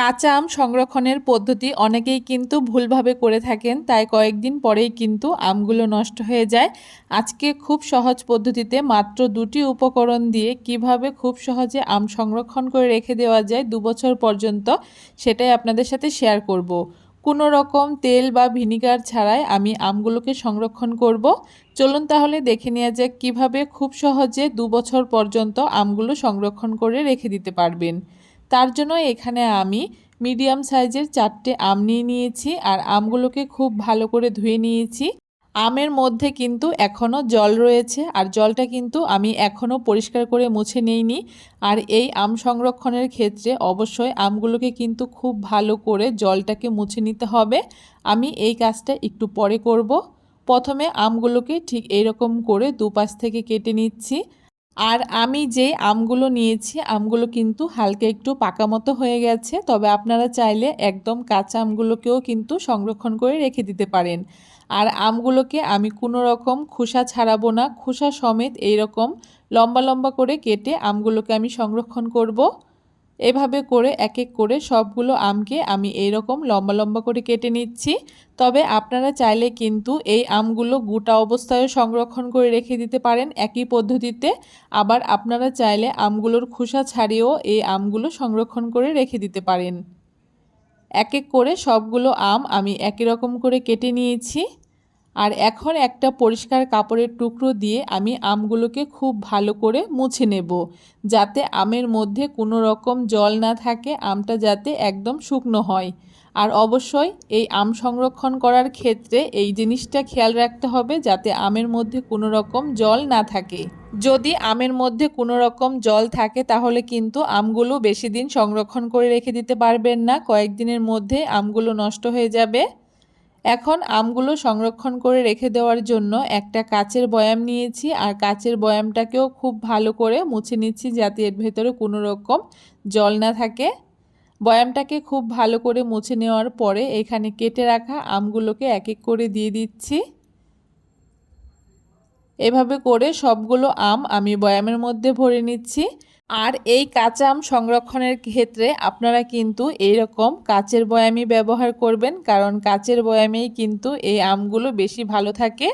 কাঁচা আম সংরক্ষণের পদ্ধতি অনেকেই কিন্তু ভুলভাবে করে থাকেন, তাই কয়েকদিন পরেই কিন্তু আমগুলো নষ্ট হয়ে যায়। আজকে খুব সহজ পদ্ধতিতে মাত্র 2টি উপকরণ দিয়ে কিভাবে খুব সহজে আম সংরক্ষণ করে রেখে দেওয়া যায় 2 বছর পর্যন্ত, সেটাই আপনাদের সাথে শেয়ার করব। কোনো রকম তেল বা ভিনিগার ছাড়াই আমি আমগুলোকে সংরক্ষণ করব। চলুন তাহলে দেখে নেওয়া যাক কীভাবে খুব সহজে 2 বছর পর্যন্ত আমগুলো সংরক্ষণ করে রেখে দিতে পারবেন। তার জন্য এখানে আমি মিডিয়াম সাইজের 4টে আম নিয়ে নিয়েছি আর আমগুলোকে খুব ভালো করে ধুয়ে নিয়েছি। আমের মধ্যে কিন্তু এখনও জল রয়েছে আর জলটা কিন্তু আমি এখনও পরিষ্কার করে মুছে নিইনি। আর এই আম সংরক্ষণের ক্ষেত্রে অবশ্যই আমগুলোকে কিন্তু খুব ভালো করে জলটাকে মুছে নিতে হবে। আমি এই কাজটা একটু পরে করব। প্রথমে আমগুলোকে ঠিক এইরকম করে দুপাশ থেকে কেটে নিচ্ছি। আর আমি যে আমগুলো নিয়েছি আমগুলো কিন্তু হালকা একটু পাকা মতো হয়ে গেছে, তবে আপনারা চাইলে একদম কাঁচা আমগুলোকেও কিন্তু সংরক্ষণ করে রেখে দিতে পারেন। আর আমগুলোকে আমি কোনো রকম খোসা ছাড়াবো না, খোসা সমেত এইরকম লম্বা লম্বা করে কেটে আমগুলোকে আমি সংরক্ষণ করব। এভাবে করে এক এক করে সবগুলো আমকে আমি এইরকম লম্বা লম্বা করে কেটে নিচ্ছি। তবে আপনারা চাইলে কিন্তু এই আমগুলো গোটা অবস্থায় সংরক্ষণ করে রেখে দিতে পারেন একই পদ্ধতিতে। আবার আপনারা চাইলে আমগুলোর খোসা ছাড়িয়েও এই আমগুলো সংরক্ষণ করে রেখে দিতে পারেন। এক এক করে সবগুলো আম আমি একই রকম করে কেটে নিয়েছি। আর এখন একটা পরিষ্কার কাপড়ের টুকরো দিয়ে আমি আমগুলোকে খুব ভালো করে মুছে নেব, যাতে আমের মধ্যে কোনো রকম জল না থাকে, আমটা যাতে একদম শুকনো হয়। আর অবশ্যই এই আম সংরক্ষণ করার ক্ষেত্রে এই জিনিসটা খেয়াল রাখতে হবে যাতে আমের মধ্যে কোনো রকম জল না থাকে। যদি আমের মধ্যে কোনো রকম জল থাকে তাহলে কিন্তু আমগুলো বেশি দিন সংরক্ষণ করে রেখে দিতে পারবেন না, কয়েকদিনের মধ্যে আমগুলো নষ্ট হয়ে যাবে। এখন আমগুলো সংরক্ষণ করে রেখে দেওয়ার জন্য একটা কাচের বয়াম নিয়েছি আর কাচের বয়ামটাকেও খুব ভালো করে মুছে নিচ্ছি যাতে এর ভেতরে কোনো রকম জল না থাকে। বয়ামটাকে খুব ভালো করে মুছে নেওয়ার পরে এখানে কেটে রাখা আমগুলোকে এক এক করে দিয়ে দিচ্ছি। এভাবে করে সবগুলো আম আমি বয়ামের মধ্যে ভরে নিচ্ছি। আর এই কাঁচা আম সংরক্ষণের ক্ষেত্রে আপনারা কিন্তু এইরকম কাচের বয়ামই ব্যবহার করবেন, কারণ কাচের বয়ামেই কিন্তু এই আমগুলো বেশি ভালো থাকে।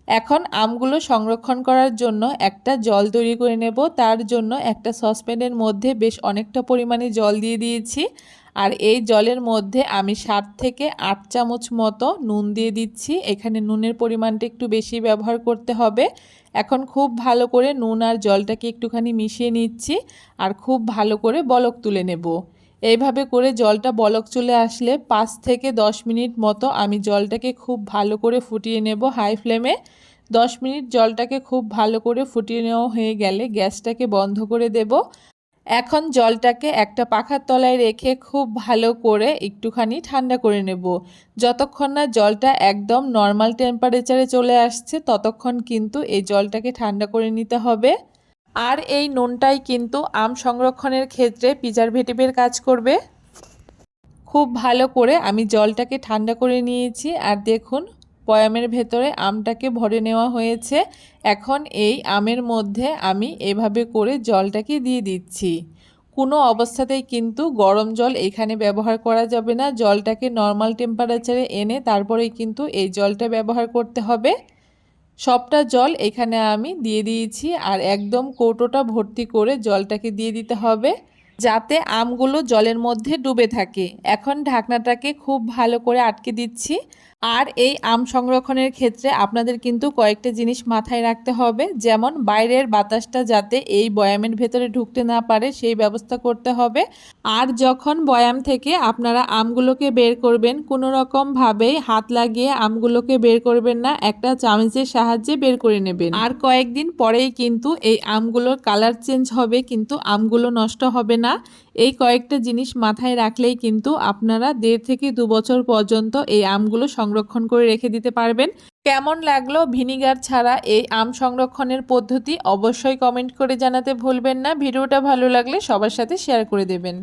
এখন আমগুলো সংরক্ষণ করার জন্য একটা জল তৈরি করে নেব। তার জন্য একটা সসপ্যানের মধ্যে বেশ অনেকটা পরিমাণে জল দিয়ে দিয়েছি। আর এই জলের মধ্যে আমি 7 থেকে 8 চামচ মতো নুন দিয়ে দিচ্ছি। এখানে নুনের পরিমাণটা একটু বেশি ব্যবহার করতে হবে। এখন খুব ভালো করে নুন আর জলটাকে একটুখানি মিশিয়ে নিচ্ছি আর খুব ভালো করে বলক তুলে নেব। এইভাবে করে জলটা বলক চলে আসলে 5 থেকে 10 মিনিট মতো আমি জলটাকে খুব ভালো করে ফুটিয়ে নেব হাই ফ্লেমে। 10 মিনিট জলটাকে খুব ভালো করে ফুটিয়ে নেওয়া হয়ে গেলে গ্যাসটাকে বন্ধ করে দেব। এখন জলটাকে একটা পাখার তলায় রেখে খুব ভালো করে একটুখানি ঠান্ডা করে নেব। যতক্ষণ না জলটা একদম নর্মাল টেম্পারেচারে চলে আসছে ততক্ষণ কিন্তু এই জলটাকে ঠান্ডা করে নিতে হবে। আর এই নুনটাই কিন্তু আম সংরক্ষণের ক্ষেত্রে প্রিজারভেটিভের কাজ করবে। খুব ভালো করে আমি জলটাকে ঠান্ডা করে নিয়েছি আর দেখুন বয়ামের ভেতরে আমটাকে ভরে নেওয়া হয়েছে। এখন এই আমের মধ্যে আমি এভাবে করে জলটাকে দিয়ে দিচ্ছি। কোনো অবস্থাতেই কিন্তু গরম জল এখানে ব্যবহার করা যাবে না, জলটাকে নর্মাল টেম্পারেচারে এনে তারপরেই কিন্তু এই জলটা ব্যবহার করতে হবে। সবটা জল এখানে আমি দিয়ে দিয়েছি আর একদম কৌটোটা ভর্তি করে জলটাকে দিয়ে দিতে হবে যাতে আমগুলো জলের মধ্যে ডুবে থাকে। এখন ঢাকনাটাকে খুব ভালো করে আটকে দিচ্ছি। আর এই আম সংরক্ষণের ক্ষেত্রে আপনাদের কিন্তু কয়েকটা জিনিস মাথায় রাখতে হবে, যেমন বাইরের বাতাসটা যাতে এই বয়ামের ভেতরে ঢুকতে না পারে সেই ব্যবস্থা করতে হবে। আর যখন বয়াম থেকে আপনারা আমগুলোকে বের করবেন কোনো রকমভাবেই হাত লাগিয়ে আমগুলোকে বের করবেন না, একটা চামচের সাহায্যে বের করে নেবেন। আর কয়েকদিন পরেই কিন্তু এই আমগুলোর কালার চেঞ্জ হবে, কিন্তু আমগুলো নষ্ট হবে না। এই কয়েকটা জিনিস মাথায় রাখলেই কিন্তু আপনারা 1.5 থেকে 2 বছর পর্যন্ত এই আমগুলো সংরক্ষণ করে রেখে দিতে পারবেন। কেমন লাগলো ভিনিগার ছাড়া এই আম সংরক্ষণের পদ্ধতি অবশ্যই কমেন্ট করে জানাতে ভুলবেন না। ভিডিওটা ভালো লাগলে সবার সাথে শেয়ার করে দেবেন।